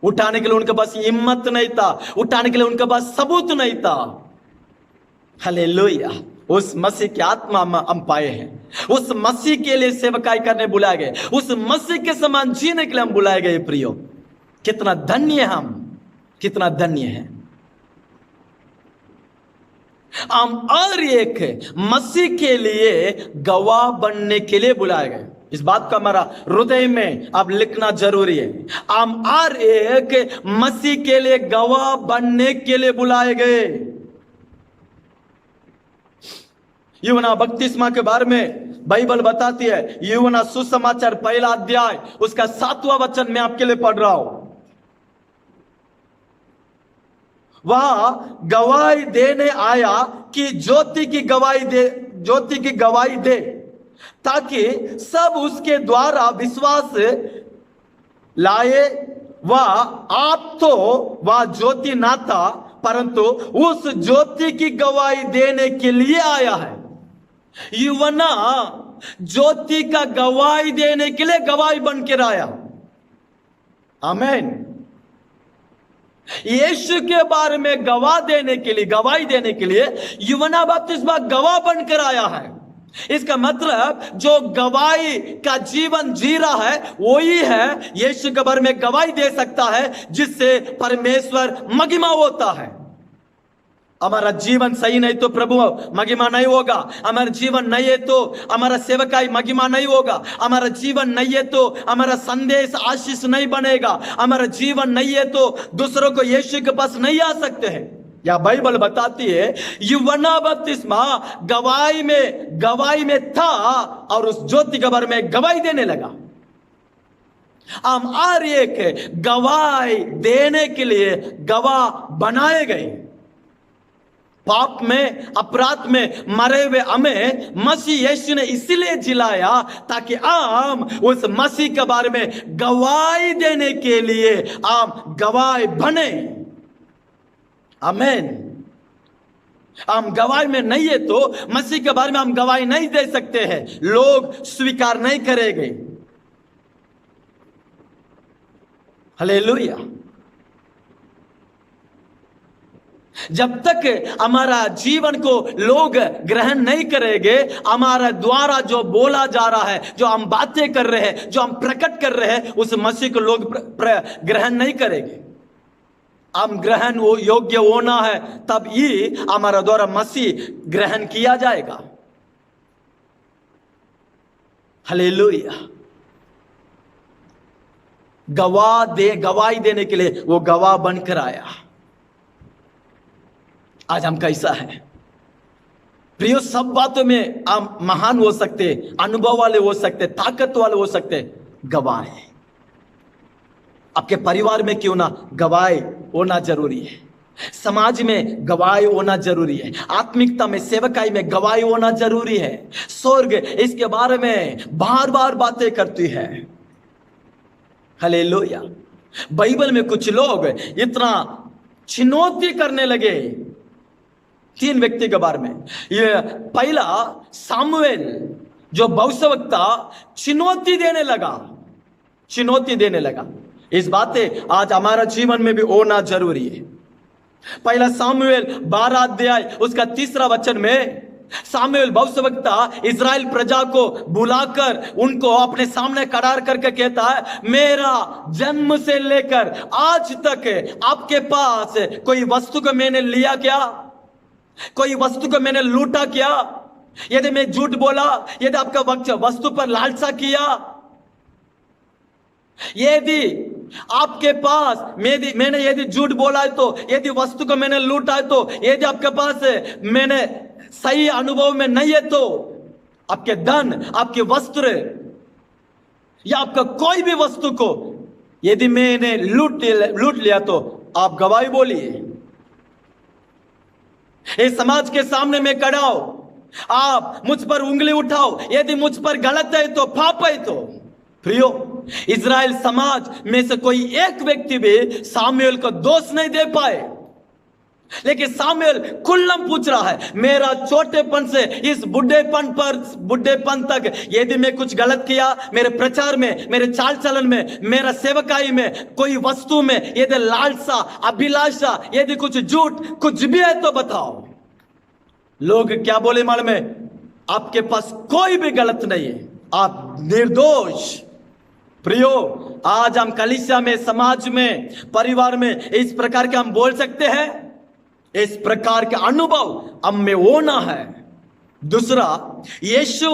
उठाने के लिए उनके पास हिम्मत नहीं था, उठाने के लिए उनके पास सबूत नहीं था। हालेलुया। उस मसीह की आत्मा हम पाए हैं, उस मसीह के लिए सेवकाई करने बुलाए गए, उस मसीह के समान जीने के लिए हम बुलाए गए। प्रियो, कितना धन्य हम, कितना धन्य है हम। और एक मसीह के लिए गवाह बनने के लिए बुलाए गए। इस बात का हमारा हृदय में अब लिखना जरूरी है। हम और एक मसीह के लिए गवाह बनने के लिए बुलाए गए। यूहन्ना बपतिस्मा के बारे में बाइबल बताती है, यूहन्ना सुसमाचार 1 अध्याय उसका 7वां वचन मैं आपके लिए पढ़ रहा हूं। वह गवाही देने आया कि ज्योति की गवाही दे, ताकि सब उसके द्वारा विश्वास लाए। वह आप तो वह ज्योति ना था, परंतु उस ज्योति की गवाही देने के लिए आया है। यूहन्ना ज्योति का गवाही देने के लिए गवाही बनकर आया। आमीन। यीशु के बारे में गवाही देने के लिए यूहन्ना बपतिस्मा गवाह बनकर आया है। इसका मतलब जो गवाही का जीवन जी रहा है वही है यीशु के बारे में गवाही दे सकता है, जिससे परमेश्वर महिमा होता है। हमारा जीवन सही नहीं तो प्रभु महिमा नहीं होगा, हमारा जीवन नहीं है तो हमारा सेवकाई महिमा नहीं होगा, हमारा जीवन नहीं है तो हमारा संदेश आशीष नहीं बनेगा, हमारा जीवन नहीं है तो दूसरों को यीशु के पास नहीं आ सकते हैं। या बाइबल बताती है, यूहन्ना बपतिस्मा गवाही में था और उस ज्योति के बारे में गवाही देने लगा। हम हर एक गवाही देने के लिए गवाह बनाए गए। पाप में, अपराध में मरे हुए हमें मसीह यीशु ने इसलिए जिलाया ताकि हम उस मसीह के बारे में गवाही देने के लिए हम गवाह बने। आमीन। हम गवाही में नहीं है तो मसीह के बारे में हम गवाही नहीं दे सकते हैं, लोग स्वीकार नहीं करेंगे। हालेलुया। जब तक हमारा जीवन को लोग ग्रहण नहीं करेंगे, हमारा द्वारा जो बोला जा रहा है, जो हम बातें कर रहे हैं, जो हम प्रकट कर रहे हैं, उस मसीह को लोग ग्रहण नहीं करेंगे। हम ग्रहण योग्य होना है, तब ही हमारा द्वारा मसीह ग्रहण किया जाएगा। हालेलुया। गवाही देने के लिए वो गवाह बनकर आया। आज हम कैसा है प्रियो? सब बातों में हम महान हो सकते, अनुभव वाले हो सकते, ताकत वाले हो सकते, गवाह है। आपके परिवार में क्यों ना गवाह होना जरूरी है, समाज में गवाह होना जरूरी है, आत्मिकता में, सेवकाई में गवाह होना जरूरी है। स्वर्ग इसके बारे में बार बार बातें करती है। हालेलुया। बाइबल में कुछ लोग इतना चुनौती करने लगे 3 व्यक्ति के बारे में। ये पहला सामुएल जो भविष्यवक्ता चुनौती देने लगा। इस बातें आज हमारा जीवन में भी होना जरूरी है। पहला सामुएल 12 अध्याय उसका 3 वचन में सामुएल भविष्यवक्ता इजराइल प्रजा को बुलाकर उनको अपने सामने खड़ा करके कहता है, मेरा जन्म से लेकर आज तक आपके पास कोई वस्तु को मैंने लिया क्या? कोई वस्तु को मैंने लूटा क्या? यदि मैं झूठ बोला, यदि आपका वस्तु पर लालसा किया, यदि आपके पास मैंने यदि झूठ बोला है, तो यदि वस्तु को मैंने लूटा है, तो यदि आपके पास मैंने सही अनुभव में नहीं है, तो आपके धन, आपके वस्त्र या आपका कोई भी वस्तु को यदि मैंने लूट लिया, तो आप गवाही बोलिए। इस समाज के सामने में खड़ा हो, आप मुझ पर उंगली उठाओ, यदि मुझ पर गलत है तो पाप है। तो प्रियो, इजराइल समाज में से कोई एक व्यक्ति भी सामुएल को दोष नहीं दे पाए, लेकिन सामुएल खुल्लम पूछ रहा है, मेरा छोटेपन से इस बुढ़ेपन तक यदि मैं कुछ गलत किया, मेरे प्रचार में, मेरे चाल चलन में, मेरा सेवकाई में, कोई वस्तु में यदि लालसा, अभिलाषा, यदि कुछ झूठ कुछ भी है तो बताओ। लोग क्या बोले मालूम है? आपके पास कोई भी गलत नहीं है, आप निर्दोष। प्रियो, आज हम कलीसिया में, समाज में, परिवार में इस प्रकार के हम बोल सकते हैं। इस प्रकार के अनुभव हम में होना है। दूसरा, यीशु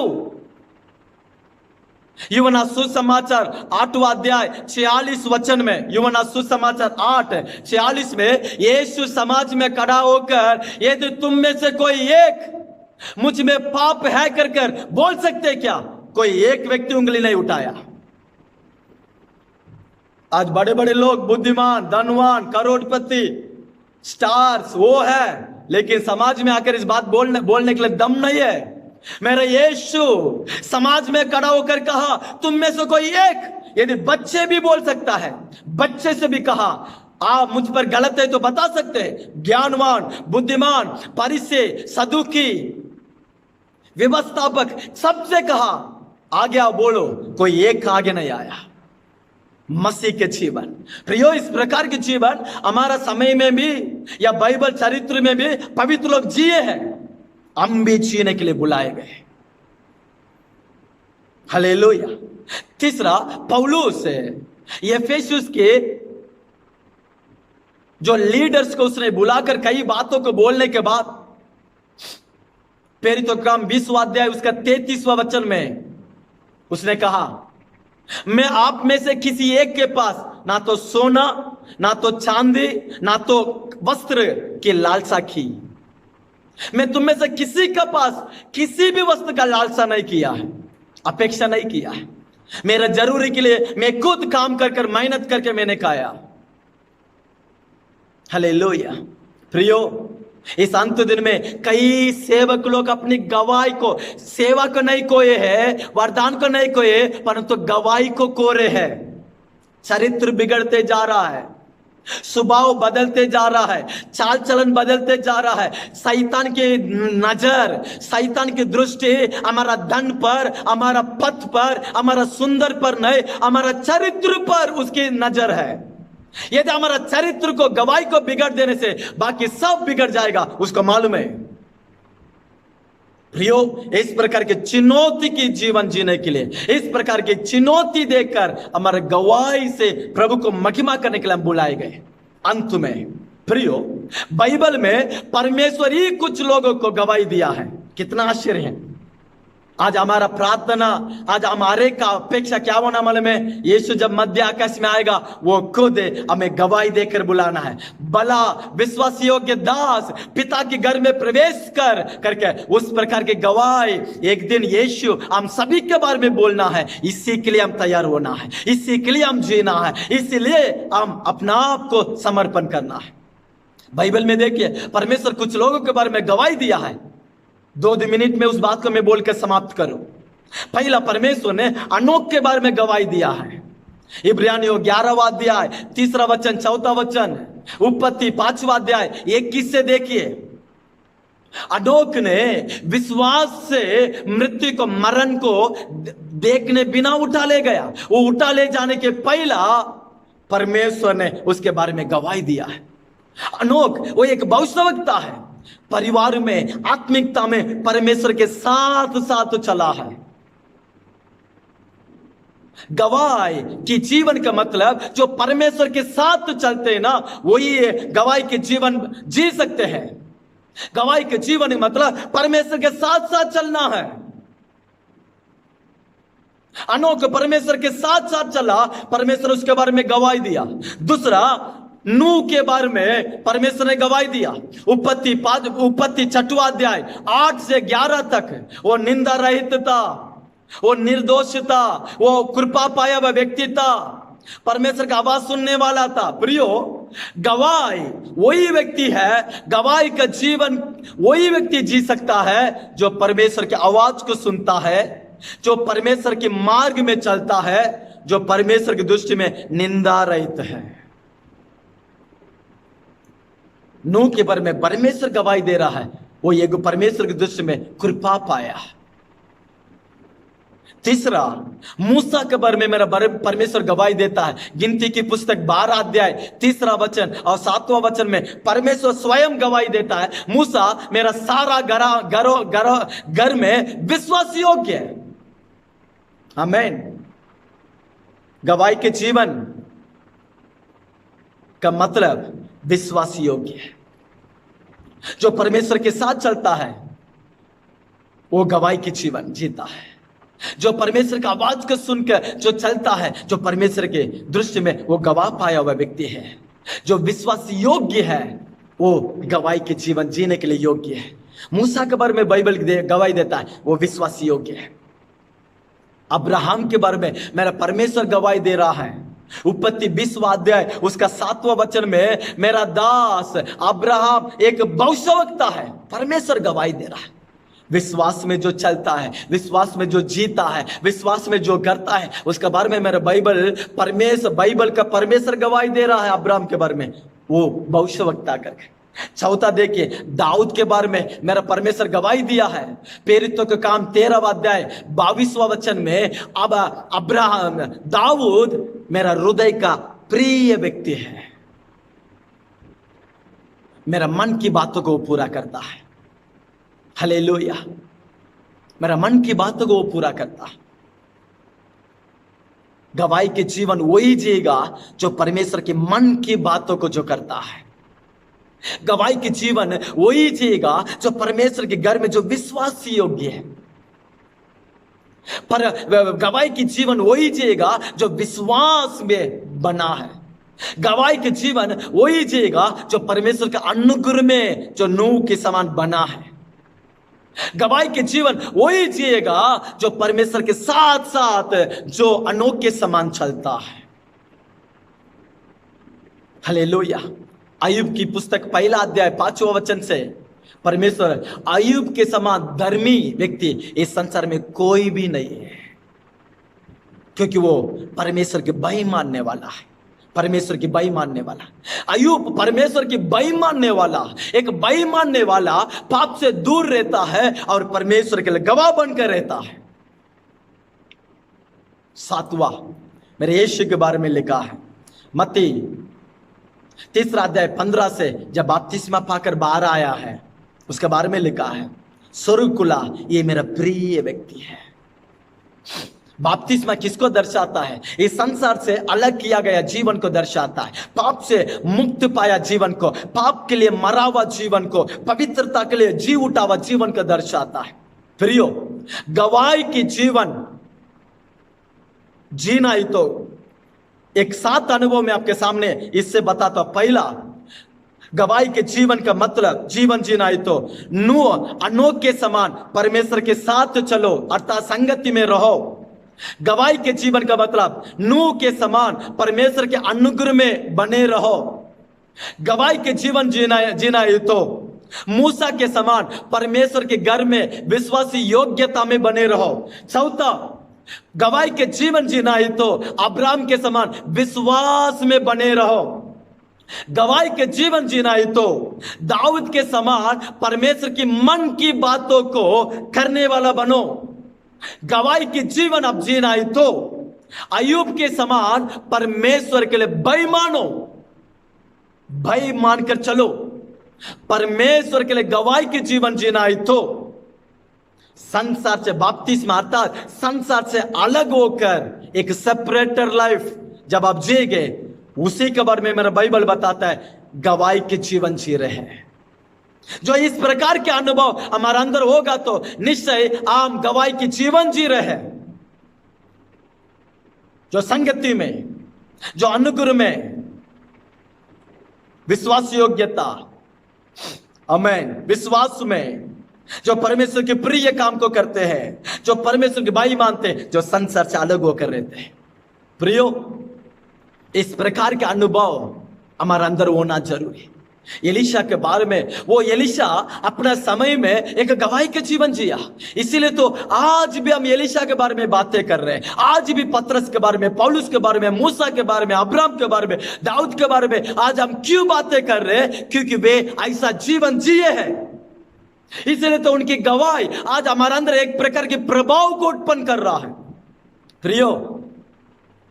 यूहन्ना सुसमाचार 8वां अध्याय 46 वचन में, यूहन्ना सुसमाचार 8:46 में यीशु समाज में खड़ा होकर, यदि तुम में से कोई एक मुझ में पाप है कर बोल सकते क्या? कोई एक व्यक्ति उंगली नहीं उठाया। आज बड़े बड़े लोग, बुद्धिमान, धनवान, करोड़पति, स्टार्स वो है, लेकिन समाज में आकर इस बात बोलने के लिए दम नहीं है। मेरा यीशु समाज में खड़ा होकर कहा, तुम में से कोई एक, यदि बच्चे भी बोल सकता है, बच्चे से भी कहा, आप मुझ पर गलत है तो बता सकते हैं। ज्ञानवान, बुद्धिमान, फरीसी, सदूकी, व्यवस्थापक, सबसे कहा, आगे आओ बोलो, कोई एक आगे नहीं आया। मसीह के जीवन, प्रियो, इस प्रकार के जीवन हमारा समय में भी या बाइबल चरित्र में भी पवित्र लोग जिए हैं, हम भी जीने के लिए बुलाए गए। हालेलुया। तीसरा, पौलुस एफेसुस के जो लीडर्स को उसने बुलाकर कई बातों को बोलने के बाद, प्रेरितों का काम 20वां अध्याय उसका 33वां वचन में उसने कहा, मैं आप में से किसी एक के पास ना तो सोना, ना तो चांदी, ना तो वस्त्र की लालसा की। मैं तुम में से किसी के पास किसी भी वस्तु का लालसा नहीं किया है, अपेक्षा नहीं किया है। मेरा जरूरी के लिए मैं खुद काम कर मेहनत करके मैंने खाया। हालेलुया। प्रियो, इस अंत दिन में कई सेवक लोग अपनी गवाही को, सेवा को नहीं खोए हैं, वरदान को नहीं खोए, परंतु गवाही को खो रहे हैं। चरित्र बिगड़ते जा रहा है, स्वभाव बदलते जा रहा है, चाल चलन बदलते जा रहा है। शैतान की नजर, शैतान की दृष्टि हमारा धन पर, हमारा पथ पर, हमारा सुंदर पर नहीं, हमारा चरित्र पर उसकी नजर है। यदि हमारा चरित्र को, गवाही को बिगड़ देने से बाकी सब बिगड़ जाएगा, उसको मालूम है। प्रियो, इस प्रकार के चुनौती की जीवन जीने के लिए, इस प्रकार की चुनौती देकर हमारे गवाही से प्रभु को महिमा करने के लिए हम बुलाए गए। अंत में प्रियो, बाइबल में परमेश्वर ही कुछ लोगों को गवाही दिया है। कितना आश्चर्य है। आज हमारा प्रार्थना, आज हमारे का अपेक्षा क्या होना मालूम है? यीशु जब मध्य आकाश में आएगा, वो खुद हमें गवाही देकर बुलाना है। भला विश्वास योग्य दास, पिता के घर में प्रवेश करके उस प्रकार की गवाही एक दिन यीशु हम सभी के बारे में बोलना है। इसी के लिए हम तैयार होना है, इसी के लिए हम जीना है, इसीलिए हम अपना आप को समर्पण करना है। बाइबल में देखिए, परमेश्वर कुछ लोगों के बारे में गवाही दिया है। 2 मिनट में उस बात को मैं बोलकर समाप्त करूं। पहला, परमेश्वर ने अनोख के बारे में गवाही दिया है। इब्रानियों 11वां अध्याय 3 वचन 4 वचन, उत्पत्ति 5वां अध्याय 21 से देखिए। अनोख ने विश्वास से मृत्यु को, मरण को देखने बिना उठा ले गया। वो उठा ले जाने के पहला परमेश्वर ने उसके बारे में गवाही दिया है। अनोख वो एक भविष्यवक्ता है, परिवार में, आत्मिकता में परमेश्वर के साथ साथ चला है। गवाही की जीवन का मतलब, जो परमेश्वर के साथ चलते हैं ना, वही गवाही के जीवन जी सकते हैं। गवाही के जीवन का मतलब परमेश्वर के साथ साथ चलना है। अनोख परमेश्वर के साथ साथ चला, परमेश्वर उसके बारे में गवाही दिया। दूसरा, नूह के बारे में परमेश्वर ने गवाही दिया। उत्पत्ति 6वां अध्याय 8 से 11 तक वो निंदा रहित था, वो निर्दोष था, वो कृपा पाया हुआ व्यक्ति था, परमेश्वर का आवाज सुनने वाला था। प्रियो, गवाही वही व्यक्ति है, गवाही का जीवन वही व्यक्ति जी सकता है जो परमेश्वर की आवाज को सुनता है, जो परमेश्वर के मार्ग में चलता है, जो परमेश्वर की दृष्टि में निंदा रहित है। नूह के बारे में परमेश्वर गवाही दे रहा है, वो एक परमेश्वर की दृष्टि में कृपा पाया। तीसरा, मूसा के बारे में मेरा परमेश्वर गवाही देता है। गिनती की पुस्तक 12 अध्याय 3 वचन और 7वां वचन में परमेश्वर स्वयं गवाही देता है, मूसा मेरा सारा घर में विश्वास योग्य है। आमीन। गवाही के जीवन का मतलब विश्वास योग्य है। जो परमेश्वर के साथ चलता है वो गवाही के जीवन जीता है। जो परमेश्वर का आवाज को सुनकर जो चलता है, जो परमेश्वर के दृष्टि में वो गवाह पाया हुआ व्यक्ति है। जो विश्वास योग्य है वो गवाही के जीवन जीने के लिए योग्य है। मूसा के बारे में बाइबल गवाही देता है, वो विश्वास योग्य है। अब्राहम के बारे में मेरा परमेश्वर गवाही दे रहा है। उत्पत्ति 20वां अध्याय उसका 7वां वचन में मेरा दास अब्राहम एक भविष्यवक्ता है, परमेश्वर गवाही दे रहा है। विश्वास में जो चलता है, विश्वास में जो जीता है, विश्वास में जो करता है, उसके बारे में मेरा बाइबल का परमेश्वर गवाही दे रहा है। अब्राहम के बारे में वो भविष्यवक्ता करके। चौथा देखिए, दाऊद के बारे में मेरा परमेश्वर गवाही दिया है। प्रेरितों के काम 13वां अध्याय 22वां वचन में अब अब्राहम दाऊद मेरा हृदय का प्रिय व्यक्ति है, मेरा मन की बातों को वो पूरा करता है। हालेलुया। मेरा मन की बातों को वो पूरा करता है। गवाही के जीवन वही जिएगा जो परमेश्वर के मन की बातों को जो करता है। गवाही के जीवन वही जिएगा जो परमेश्वर के घर में जो विश्वास योग्य है। पर गवाही की जीवन वही जिएगा जो विश्वास में बना है। गवाही के जीवन वही जिएगा जो परमेश्वर के अनुग्रह में जो नूह के समान बना है। गवाही के जीवन वही जिएगा जो परमेश्वर के साथ साथ जो अनोखे समान चलता है। हालेलुया। अय्यूब की पुस्तक 1 अध्याय 5वां वचन से परमेश्वर अय्यूब के समान धर्मी व्यक्ति इस संसार में कोई भी नहीं है, क्योंकि वो परमेश्वर के भय मानने वाला है। परमेश्वर की भय मानने वाला अय्यूब परमेश्वर की भय मानने वाला, एक भय मानने वाला पाप से दूर रहता है और परमेश्वर के लिए गवाह बनकर रहता है। 7वां मेरे यीशु के बारे में लिखा है, मत्ती तीसरा अध्याय 15 से जब बपतिस्मा पाकर बाहर आया है, उसके बारे में लिखा है, स्वर्ग खुला, ये मेरा प्रिय व्यक्ति है। बपतिस्मा किसको दर्शाता है? इस संसार से अलग किया गया जीवन को दर्शाता है, पाप से मुक्त पाया जीवन को, पाप के लिए मरा हुआ जीवन को, पवित्रता के लिए जी उठा हुआ जीवन को दर्शाता है। प्रियो, गवाही की जीवन जीना ही तो एक 7 अनुभव में आपके सामने इससे बताता हूं। पहला, गवाही के जीवन का मतलब जीवन जीना ही तो नूह अनोख के समान परमेश्वर के साथ चलो, अर्थात संगति में रहो। गवाही के जीवन का मतलब नूह के समान परमेश्वर के अनुग्रह में बने रहो। गवाही के जीवन जीना ही तो मूसा के समान परमेश्वर के घर में विश्वासी योग्यता में बने रहो। चौथा, गवाही के जीवन जीना ही तो अब्राहम के समान विश्वास में बने रहो। गवाही के जीवन जीना ही तो दाऊद के समान परमेश्वर की मन की बातों को करने वाला बनो। गवाही के जीवन अब जीना ही तो अय्यूब के समान परमेश्वर के लिए भय मानो, भय मानकर चलो। परमेश्वर के लिए गवाही के जीवन जीना ही तो संसार से बपतिस्मा अर्थात संसार से अलग होकर एक सेपरेटर लाइफ जब आप जिएंगे, उसी के बारे में मेरा बाइबल बताता है गवाही के जीवन जी रहे हैं। जो इस प्रकार के अनुभव हमारे अंदर होगा तो निश्चय हम गवाही के जीवन जी रहे हैं। जो संगति में, जो अनुग्रह में, विश्वास योग्यता, आमीन, विश्वास में, जो परमेश्वर के प्रिय काम को करते हैं, जो परमेश्वर के भाई मानते हैं, जो संसार से अलग होकर रहते हैं। प्रियो, इस प्रकार के अनुभव हमारे अंदर होना जरूरी है। एलीशा के बारे में, वो एलीशा अपना समय में एक गवाही के जीवन जिया, इसीलिए तो आज भी हम एलीशा के बारे में बातें कर रहे हैं। आज भी पतरस के बारे में, पौलुस के बारे में, मूसा के बारे में, अब्राहम के बारे में, दाऊद के बारे में आज हम क्यों बातें कर रहे हैं? क्योंकि वे ऐसा जीवन जिए हैं। इसलिए तो उनकी गवाही आज हमारे अंदर एक प्रकार के प्रभाव को उत्पन्न कर रहा है। प्रियो,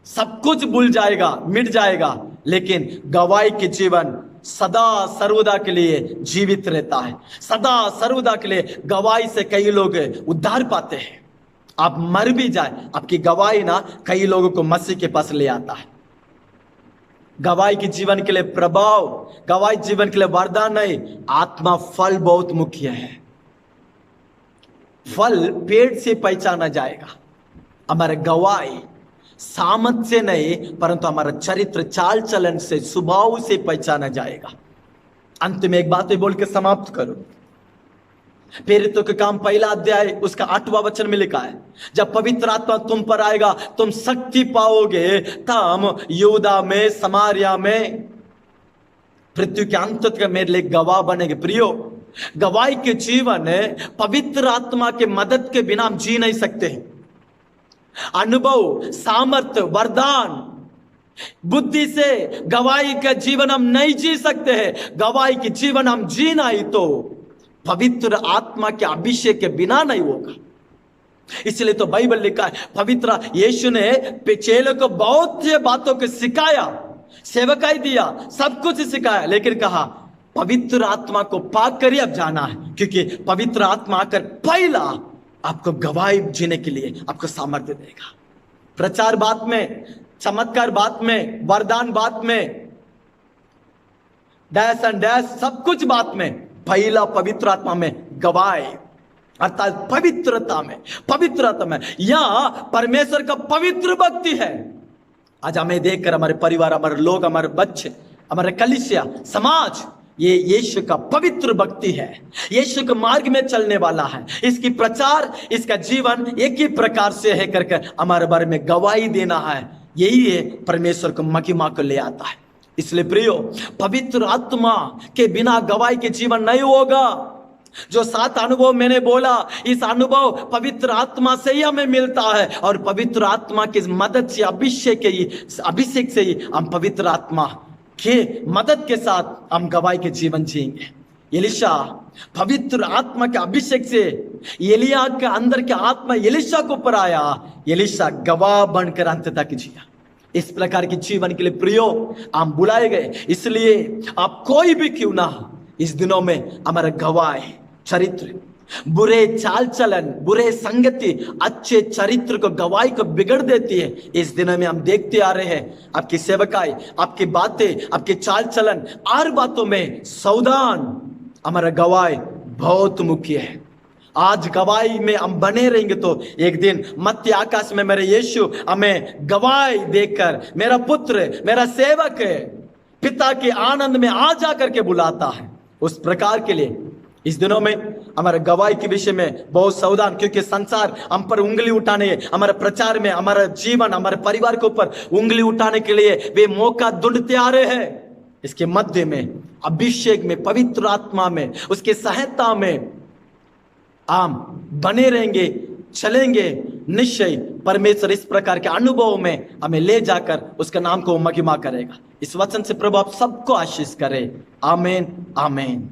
सब कुछ भूल जाएगा, मिट जाएगा, लेकिन गवाही के जीवन सदा सर्वदा के लिए जीवित रहता है। सदा सर्वदा के लिए गवाही से कई लोग उद्धार पाते हैं। आप मर भी जाए, आपकी गवाही ना कई लोगों को मसीह के पास ले आता है। गवाही के जीवन के लिए प्रभाव, गवाही जीवन के लिए वरदान नहीं, आत्मा फल बहुत मुख्य है। फल पेड़ से पहचाना जाएगा। हमारे गवाही सामर्थ से नहीं, परंतु हमारा चरित्र, चाल चलन से, स्वभाव से पहचाना जाएगा। अंत में एक बात बोल के समाप्त करो। प्रेरितों के काम पहला अध्याय उसका 8वां वचन में लिखा है, जब पवित्र आत्मा तुम पर आएगा तुम शक्ति पाओगे, तब यहूदा में, समारिया में, पृथ्वी के अंत तक मेरे लिए गवाह बनेंगे। प्रियो, गवाही के जीवन पवित्र आत्मा के मदद के बिना हम जी नहीं सकते हैं। अनुभव, सामर्थ्य, वरदान, बुद्धि से गवाही का जीवन हम नहीं जी सकते हैं। गवाही की जीवन हम जीना ही तो पवित्र आत्मा के अभिषेक के बिना नहीं होगा। इसलिए तो बाइबल लिखा है, पवित्र यीशु ने चेलों को बहुत सी बातों को सिखाया, सेवकाई दिया, सब कुछ सिखाया, लेकिन कहा पवित्र आत्मा को पाकर ही अब जाना है, क्योंकि पवित्र आत्मा आकर पहला आपको गवाही जीने के लिए आपको सामर्थ्य देगा। प्रचार बात में, चमत्कार बात में, वरदान बात में, डैश एंड डैश, सब कुछ बात में पहला पवित्र आत्मा में गवाही, अर्थात पवित्रता में, पवित्रता में। यह परमेश्वर का पवित्र भक्ति है। आज हमें देखकर हमारे परिवार, हमारे लोग, हमारे बच्चे, हमारे कलीसिया, समाज, ये यीशु का पवित्र भक्ति है, यीशु के मार्ग में चलने वाला है। इसकी प्रचार, इसका जीवन एक ही प्रकार से है करके हमारे बारे में गवाही देना है। यही है परमेश्वर को महिमा को ले आता है। इसलिए प्रियो, पवित्र आत्मा के बिना गवाही के जीवन नहीं होगा। जो 7 अनुभव मैंने बोला, इस अनुभव पवित्र आत्मा से ही हमें मिलता है, और पवित्र आत्मा की मदद से, अभिषेक से ही हम पवित्र आत्मा के मदद के साथ हम गवाही के जीवन जिएंगे। एलीशा पवित्र आत्मा के अभिषेक से, एलिया के अंदर के आत्मा एलीशा को ऊपर आया, एलीशा गवाह बनकर अंत तक जिया। इस प्रकार के जीवन के लिए प्रियो हम बुलाए गए, इसलिए आप कोई भी क्यों ना इस दिनों में हमारा गवाह चरित्र, बुरे चाल चलन, बुरे संगति अच्छे चरित्र को, गवाही को बिगड़ देती है। इस दिनों में हम देखते आ रहे हैं आपकी सेवकाई, आपकी बातें, आपके चाल चलन, हर बातों में सावधान, हमारा गवाही बहुत मुख्य है। आज गवाही में हम बने रहेंगे तो एक दिन मध्य आकाश में मेरे यीशु हमें गवाही देकर, मेरा पुत्र, मेरा सेवक है, पिता के आनंद में आ जा करके बुलाता है। उस प्रकार के लिए इस दिनों में हमारे गवाही के विषय में बहुत सावधान, क्योंकि संसार हम पर उंगली उठाने, हमारे प्रचार में, हमारा जीवन, हमारे परिवार के ऊपर उंगली उठाने के लिए वे मौका ढूंढते आ रहे हैं। इसके मध्य में, अभिषेक में, पवित्र आत्मा में, उसके सहायता में हम बने रहेंगे, चलेंगे, निश्चय परमेश्वर इस प्रकार के अनुभव में हमें ले जाकर उसका नाम को महिमा करेगा। इस वचन से प्रभु आप सबको आशीष करे। आमीन, आमीन।